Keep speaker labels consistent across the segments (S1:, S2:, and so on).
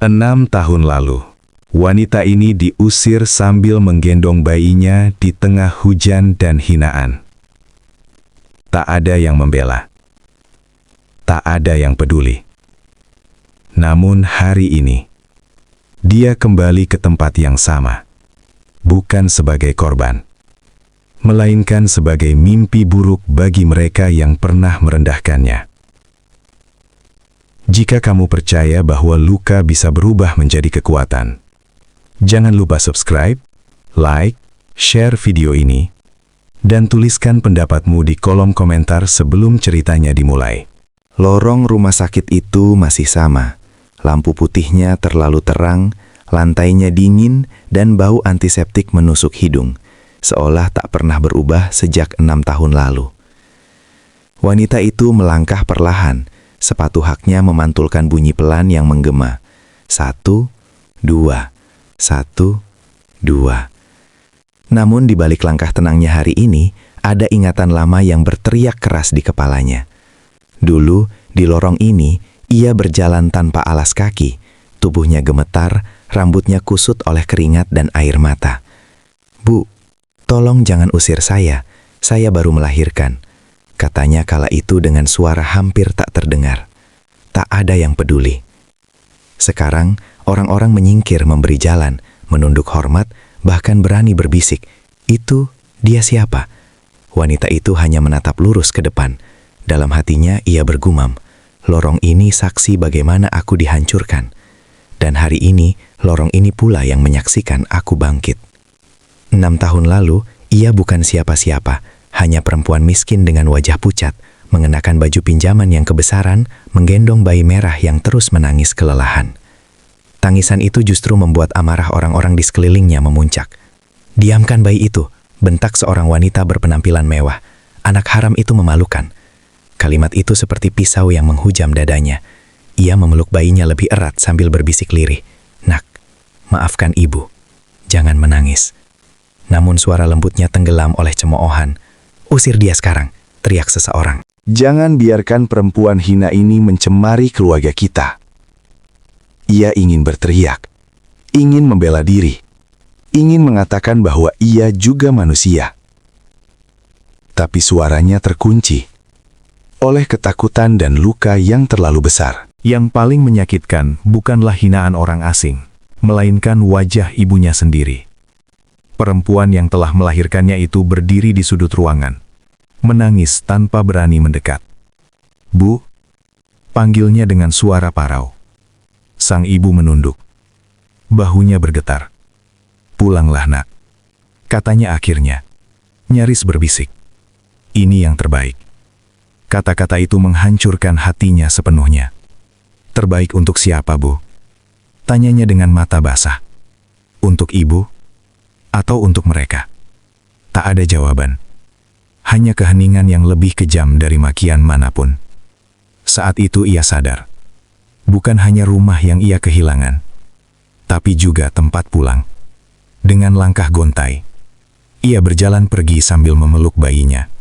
S1: 6 tahun lalu, wanita ini diusir sambil menggendong bayinya di tengah hujan dan hinaan. Tak ada yang membela. Tak ada yang peduli. Namun hari ini, dia kembali ke tempat yang sama. Bukan sebagai korban, melainkan sebagai mimpi buruk bagi mereka yang pernah merendahkannya. Jika kamu percaya bahwa luka bisa berubah menjadi kekuatan, jangan lupa subscribe, like, share video ini, dan tuliskan pendapatmu di kolom komentar sebelum ceritanya dimulai.
S2: Lorong rumah sakit itu masih sama. Lampu putihnya terlalu terang, lantainya dingin, dan bau antiseptik menusuk hidung, seolah tak pernah berubah sejak 6 tahun lalu. Wanita itu melangkah perlahan, sepatu haknya memantulkan bunyi pelan yang menggema. 1, 2, 1, 2. Namun di balik langkah tenangnya hari ini, ada ingatan lama yang berteriak keras di kepalanya. Dulu, di lorong ini, ia berjalan tanpa alas kaki. Tubuhnya gemetar, rambutnya kusut oleh keringat dan air mata. "Bu, tolong jangan usir saya baru melahirkan," katanya kala itu dengan suara hampir tak terdengar. Tak ada yang peduli. Sekarang, orang-orang menyingkir memberi jalan, menunduk hormat, bahkan berani berbisik. Itu dia siapa? Wanita itu hanya menatap lurus ke depan. Dalam hatinya ia bergumam, "Lorong ini saksi bagaimana aku dihancurkan. Dan hari ini, lorong ini pula yang menyaksikan aku bangkit." 6 tahun lalu, ia bukan siapa-siapa, hanya perempuan miskin dengan wajah pucat, mengenakan baju pinjaman yang kebesaran, menggendong bayi merah yang terus menangis kelelahan. Tangisan itu justru membuat amarah orang-orang di sekelilingnya memuncak. "Diamkan bayi itu," bentak seorang wanita berpenampilan mewah. "Anak haram itu memalukan." Kalimat itu seperti pisau yang menghujam dadanya. Ia memeluk bayinya lebih erat sambil berbisik lirih, "Nak, maafkan ibu. Jangan menangis." Namun suara lembutnya tenggelam oleh cemoohan. "Usir dia sekarang," teriak seseorang.
S1: Jangan biarkan perempuan hina ini mencemari keluarga kita. Ia ingin berteriak, ingin membela diri, ingin mengatakan bahwa ia juga manusia. Tapi suaranya terkunci oleh ketakutan dan luka yang terlalu besar. Yang paling menyakitkan bukanlah hinaan orang asing, melainkan wajah ibunya sendiri. Perempuan yang telah melahirkannya itu berdiri di sudut ruangan, menangis tanpa berani mendekat. "Bu," panggilnya dengan suara parau. Sang ibu menunduk. Bahunya bergetar. "Pulanglah, Nak," katanya akhirnya, nyaris berbisik. "Ini yang terbaik." Kata-kata itu menghancurkan hatinya sepenuhnya. "Terbaik untuk siapa, Bu?" tanyanya dengan mata basah. "Untuk ibu? Atau untuk mereka?" Tak ada jawaban. Hanya keheningan yang lebih kejam dari makian manapun. Saat itu ia sadar. Bukan hanya rumah yang ia kehilangan, tapi juga tempat pulang. Dengan langkah gontai, ia berjalan pergi sambil memeluk bayinya,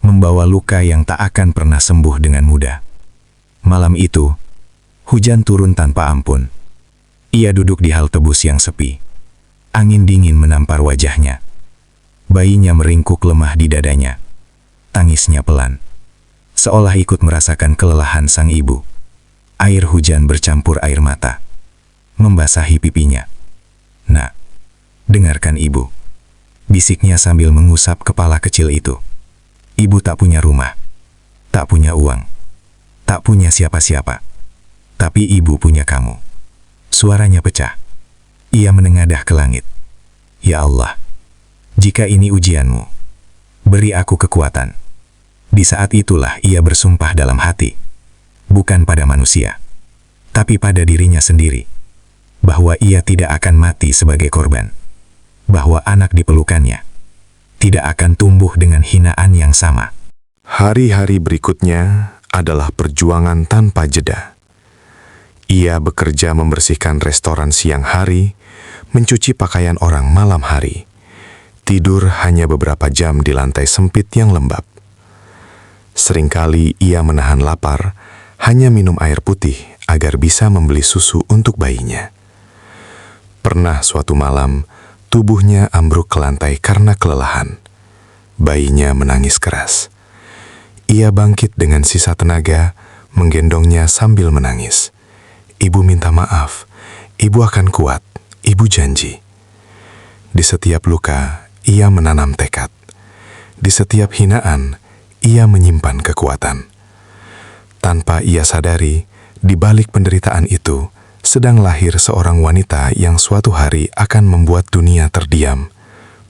S1: membawa luka yang tak akan pernah sembuh dengan mudah. Malam itu, hujan turun tanpa ampun. Ia duduk di halte bus yang sepi. Angin dingin menampar wajahnya. Bayinya meringkuk lemah di dadanya. Tangisnya pelan, seolah ikut merasakan kelelahan sang ibu. Air hujan bercampur air mata, membasahi pipinya. "Nak, dengarkan ibu," bisiknya sambil mengusap kepala kecil itu. "Ibu tak punya rumah, tak punya uang, tak punya siapa-siapa. Tapi ibu punya kamu." Suaranya pecah. Ia menengadah ke langit. "Ya Allah, jika ini ujianmu, beri aku kekuatan." Di saat itulah ia bersumpah dalam hati, bukan pada manusia, tapi pada dirinya sendiri, bahwa ia tidak akan mati sebagai korban, bahwa anak dipelukannya tidak akan tumbuh dengan hinaan yang sama.
S3: Hari-hari berikutnya adalah perjuangan tanpa jeda. Ia bekerja membersihkan restoran siang hari, mencuci pakaian orang malam hari, tidur hanya beberapa jam di lantai sempit yang lembab. Seringkali ia menahan lapar hanya minum air putih agar bisa membeli susu untuk bayinya. Pernah suatu malam, tubuhnya ambruk ke lantai karena kelelahan. Bayinya menangis keras. Ia bangkit dengan sisa tenaga, menggendongnya sambil menangis. Ibu minta maaf, ibu akan kuat, ibu janji. Di setiap luka, ia menanam tekad. Di setiap hinaan, ia menyimpan kekuatan. Tanpa ia sadari, di balik penderitaan itu, sedang lahir seorang wanita yang suatu hari akan membuat dunia terdiam,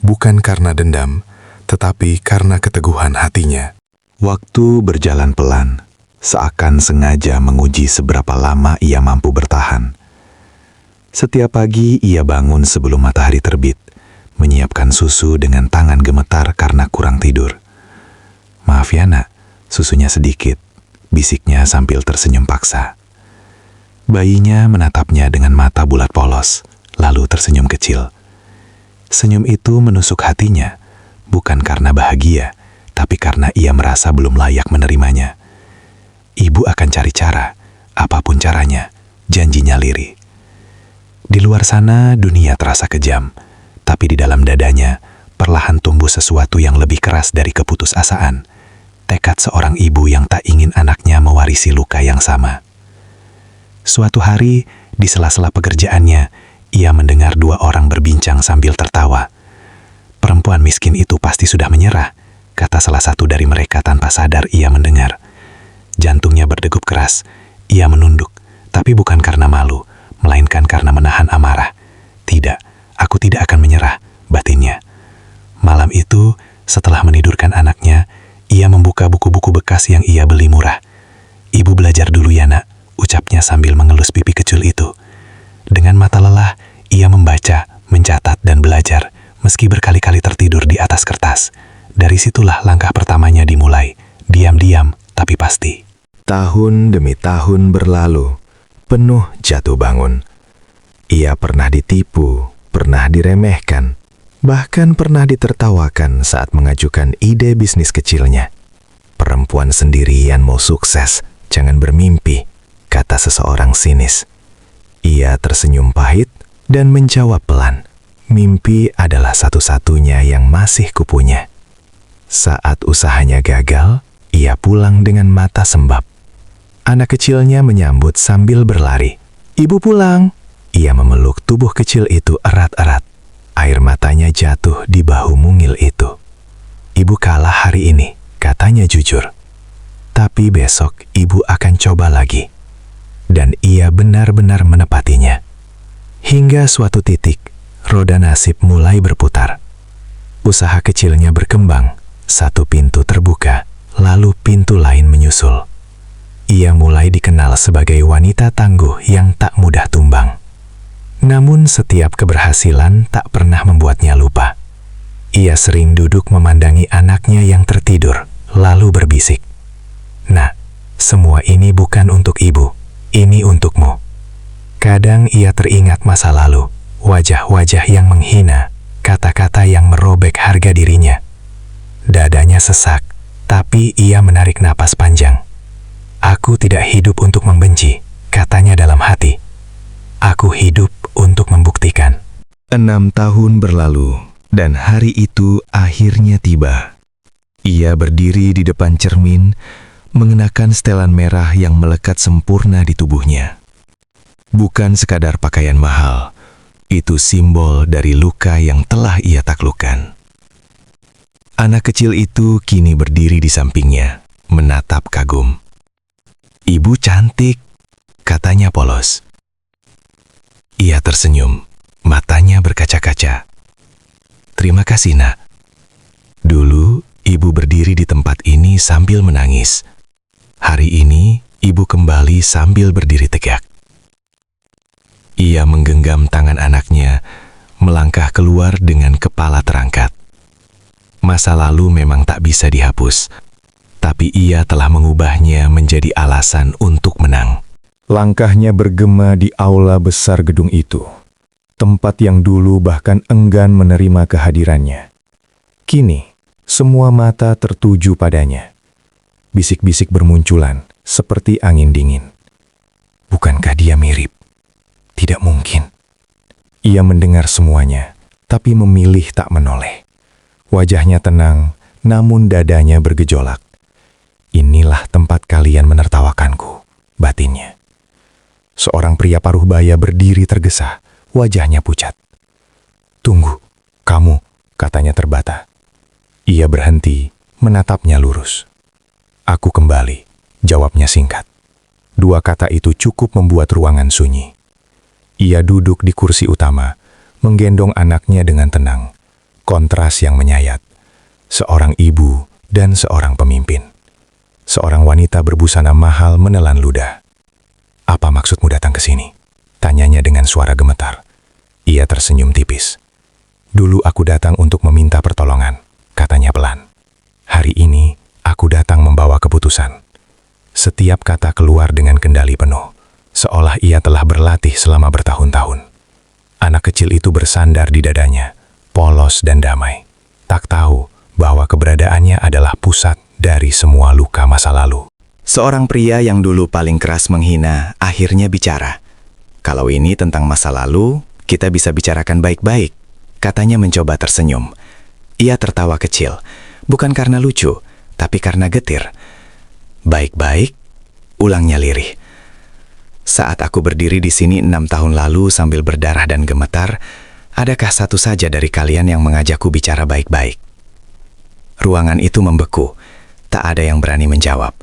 S3: bukan karena dendam, tetapi karena keteguhan hatinya.
S1: Waktu berjalan pelan, seakan sengaja menguji seberapa lama ia mampu bertahan. Setiap pagi ia bangun sebelum matahari terbit, menyiapkan susu dengan tangan gemetar karena kurang tidur. "Maaf ya nak, susunya sedikit," bisiknya sambil tersenyum paksa. Bayinya menatapnya dengan mata bulat polos, lalu tersenyum kecil. Senyum itu menusuk hatinya, bukan karena bahagia, tapi karena ia merasa belum layak menerimanya. Ibu akan cari cara, apapun caranya, janjinya lirih. Di luar sana dunia terasa kejam, tapi di dalam dadanya perlahan tumbuh sesuatu yang lebih keras dari keputusasaan. Tekad seorang ibu yang tak ingin anaknya mewarisi luka yang sama. Suatu hari, di sela-sela pekerjaannya, ia mendengar dua orang berbincang sambil tertawa. "Perempuan miskin itu pasti sudah menyerah," kata salah satu dari mereka tanpa sadar ia mendengar. Jantungnya berdegup keras. Ia menunduk, tapi bukan karena malu, melainkan karena menahan amarah. "Tidak, aku tidak akan menyerah," batinnya. Malam itu, setelah menidurkan anaknya, ia membuka buku-buku bekas yang ia beli murah. "Ibu belajar dulu ya nak," ucapnya sambil mengelus pipi kecil itu. Dengan mata lelah, ia membaca, mencatat dan belajar, meski berkali-kali tertidur di atas kertas. Dari situlah langkah pertamanya dimulai, diam-diam tapi pasti.
S2: Tahun demi tahun berlalu, penuh jatuh bangun. Ia pernah ditipu, pernah diremehkan, bahkan pernah ditertawakan saat mengajukan ide bisnis kecilnya. "Perempuan sendirian mau sukses, jangan bermimpi," kata seseorang sinis. Ia tersenyum pahit dan menjawab pelan, "Mimpi adalah satu-satunya yang masih kupunya." Saat usahanya gagal, ia pulang dengan mata sembab. Anak kecilnya menyambut sambil berlari. "Ibu pulang!" Ia memeluk tubuh kecil itu erat-erat. Air matanya jatuh di bahu mungil itu. "Ibu kalah hari ini," katanya jujur. "Tapi besok ibu akan coba lagi." Dan ia benar-benar menepatinya. Hingga suatu titik, roda nasib mulai berputar. Usaha kecilnya berkembang, satu pintu terbuka, lalu pintu lain menyusul. Ia mulai dikenal sebagai wanita tangguh yang tak mudah tumbang. Namun setiap keberhasilan tak pernah membuatnya lupa. Ia sering duduk memandangi anaknya yang tertidur, lalu berbisik, "Nak, semua ini bukan untuk ibu, ini untukmu." Kadang ia teringat masa lalu, wajah-wajah yang menghina, kata-kata yang merobek harga dirinya. Dadanya sesak, tapi ia menarik napas panjang. "Aku tidak hidup untuk membenci," katanya dalam hati. "Aku hidup untuk membuktikan." 6 tahun berlalu, dan hari itu akhirnya tiba. Ia berdiri di depan cermin, mengenakan setelan merah yang melekat sempurna di tubuhnya. Bukan sekadar pakaian mahal, itu simbol dari luka yang telah ia taklukkan. Anak kecil itu kini berdiri di sampingnya, menatap kagum. "Ibu cantik," katanya polos. Ia tersenyum, matanya berkaca-kaca. "Terima kasih, nak. Dulu, ibu berdiri di tempat ini sambil menangis. Hari ini, ibu kembali sambil berdiri tegak." Ia menggenggam tangan anaknya, melangkah keluar dengan kepala terangkat. Masa lalu memang tak bisa dihapus, tapi ia telah mengubahnya menjadi alasan untuk menang.
S4: Langkahnya bergema di aula besar gedung itu, tempat yang dulu bahkan enggan menerima kehadirannya. Kini, semua mata tertuju padanya. Bisik-bisik bermunculan, seperti angin dingin. Bukankah dia mirip? Tidak mungkin. Ia mendengar semuanya, tapi memilih tak menoleh. Wajahnya tenang, namun dadanya bergejolak. Inilah tempat kalian menertawakanku, batinnya. Seorang pria paruh baya berdiri tergesa, wajahnya pucat. Tunggu, kamu, katanya terbata. Ia berhenti, menatapnya lurus. Aku kembali, jawabnya singkat. Dua kata itu cukup membuat ruangan sunyi. Ia duduk di kursi utama, menggendong anaknya dengan tenang. Kontras yang menyayat. Seorang ibu dan seorang pemimpin. Seorang wanita berbusana mahal menelan ludah. Apa maksudmu datang ke sini? Tanyanya dengan suara gemetar. Ia tersenyum tipis. Dulu aku datang untuk meminta pertolongan, katanya pelan. Hari ini aku datang membawa keputusan. Setiap kata keluar dengan kendali penuh, seolah ia telah berlatih selama bertahun-tahun. Anak kecil itu bersandar di dadanya, polos dan damai. Tak tahu bahwa keberadaannya adalah pusat dari semua luka masa lalu.
S2: Seorang pria yang dulu paling keras menghina akhirnya bicara. Kalau ini tentang masa lalu, kita bisa bicarakan baik-baik, katanya mencoba tersenyum. Ia tertawa kecil, bukan karena lucu, tapi karena getir. Baik-baik, ulangnya lirih. Saat aku berdiri di sini 6 tahun lalu sambil berdarah dan gemetar, adakah satu saja dari kalian yang mengajakku bicara baik-baik? Ruangan itu membeku, tak ada yang berani menjawab.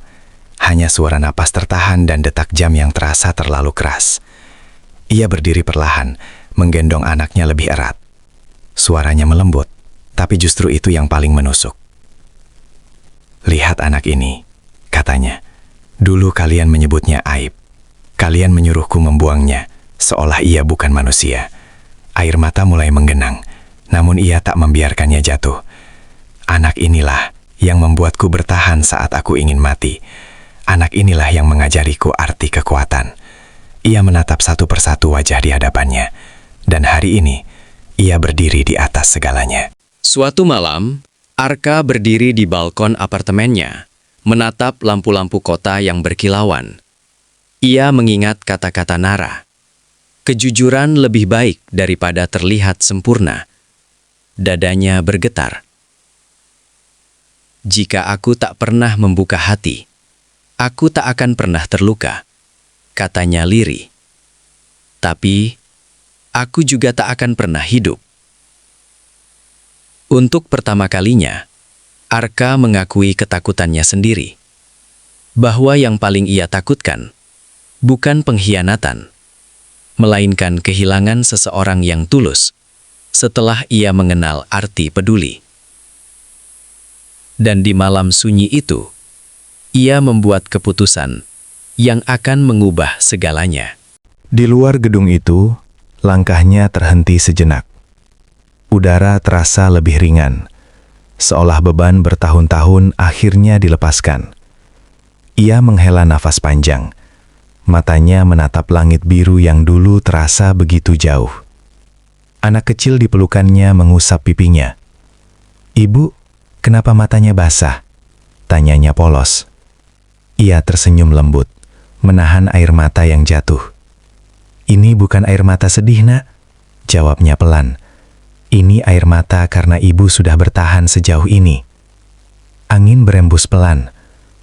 S2: Hanya suara napas tertahan dan detak jam yang terasa terlalu keras. Ia berdiri perlahan, menggendong anaknya lebih erat. Suaranya melembut, tapi justru itu yang paling menusuk. Lihat anak ini, katanya. Dulu kalian menyebutnya aib. Kalian menyuruhku membuangnya, seolah ia bukan manusia. Air mata mulai menggenang, namun ia tak membiarkannya jatuh. Anak inilah yang membuatku bertahan saat aku ingin mati. Anak inilah yang mengajariku arti kekuatan. Ia menatap satu persatu wajah di hadapannya. Dan hari ini, ia berdiri di atas segalanya.
S5: Suatu malam, Arka berdiri di balkon apartemennya, menatap lampu-lampu kota yang berkilauan. Ia mengingat kata-kata Nara. Kejujuran lebih baik daripada terlihat sempurna. Dadanya bergetar. Jika aku tak pernah membuka hati, aku tak akan pernah terluka, katanya lirih. Tapi, aku juga tak akan pernah hidup. Untuk pertama kalinya, Arka mengakui ketakutannya sendiri. Bahwa yang paling ia takutkan, bukan pengkhianatan, melainkan kehilangan seseorang yang tulus, setelah ia mengenal arti peduli. Dan di malam sunyi itu, ia membuat keputusan yang akan mengubah segalanya.
S4: Di luar gedung itu, langkahnya terhenti sejenak. Udara terasa lebih ringan, seolah beban bertahun-tahun akhirnya dilepaskan. Ia menghela nafas panjang, matanya menatap langit biru yang dulu terasa begitu jauh. Anak kecil di pelukannya mengusap pipinya. "Ibu, kenapa matanya basah?" tanyanya polos. Ia tersenyum lembut, menahan air mata yang jatuh. "Ini bukan air mata sedih, Nak," jawabnya pelan. "Ini air mata karena ibu sudah bertahan sejauh ini." Angin berembus pelan,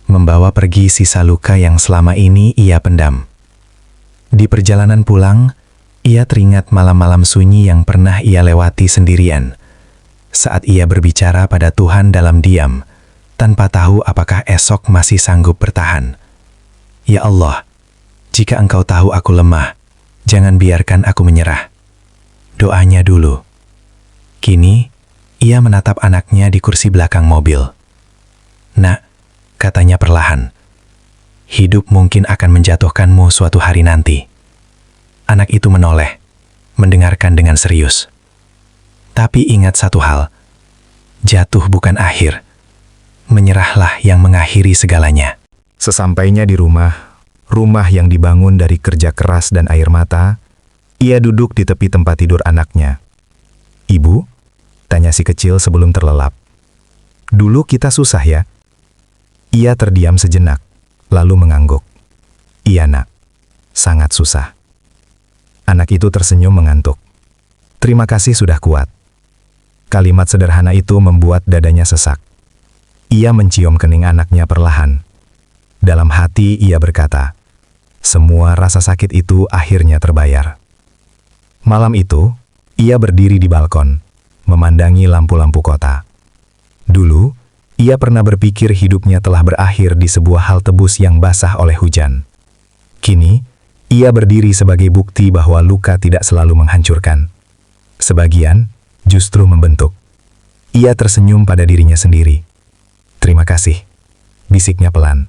S4: membawa pergi sisa luka yang selama ini ia pendam. Di perjalanan pulang, ia teringat malam-malam sunyi yang pernah ia lewati sendirian. Saat ia berbicara pada Tuhan dalam diam, tanpa tahu apakah esok masih sanggup bertahan. "Ya Allah, jika Engkau tahu aku lemah, jangan biarkan aku menyerah." Doanya dulu. Kini, ia menatap anaknya di kursi belakang mobil. "Nak," katanya perlahan, "hidup mungkin akan menjatuhkanmu suatu hari nanti." Anak itu menoleh, mendengarkan dengan serius. "Tapi ingat satu hal, jatuh bukan akhir. Menyerahlah yang mengakhiri segalanya."
S3: Sesampainya di rumah yang dibangun dari kerja keras dan air mata, ia duduk di tepi tempat tidur anaknya. "Ibu?" tanya si kecil sebelum terlelap. "Dulu kita susah ya?" Ia terdiam sejenak,
S4: lalu mengangguk. "Iya nak, sangat susah." Anak itu tersenyum mengantuk. "Terima kasih sudah kuat." Kalimat sederhana itu membuat dadanya sesak. Ia mencium kening anaknya perlahan. Dalam hati ia berkata, semua rasa sakit itu akhirnya terbayar. Malam itu, ia berdiri di balkon, memandangi lampu-lampu kota. Dulu, ia pernah berpikir hidupnya telah berakhir di sebuah hal tebus yang basah oleh hujan. Kini, ia berdiri sebagai bukti bahwa luka tidak selalu menghancurkan. Sebagian justru membentuk. Ia tersenyum pada dirinya sendiri. "Terima kasih," bisiknya pelan.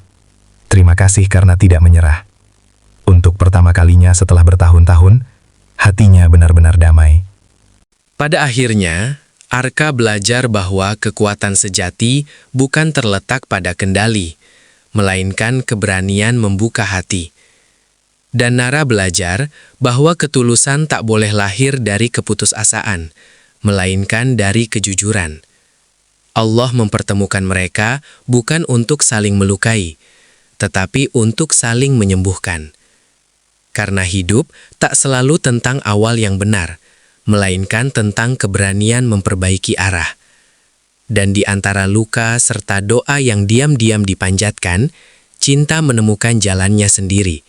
S4: "Terima kasih karena tidak menyerah." Untuk pertama kalinya setelah bertahun-tahun, hatinya benar-benar damai.
S5: Pada akhirnya, Arka belajar bahwa kekuatan sejati bukan terletak pada kendali, melainkan keberanian membuka hati. Dan Nara belajar bahwa ketulusan tak boleh lahir dari keputusasaan, melainkan dari kejujuran. Allah mempertemukan mereka bukan untuk saling melukai, tetapi untuk saling menyembuhkan. Karena hidup tak selalu tentang awal yang benar, melainkan tentang keberanian memperbaiki arah. Dan di antara luka serta doa yang diam-diam dipanjatkan, cinta menemukan jalannya sendiri,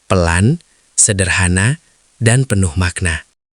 S5: pelan, sederhana, dan penuh makna.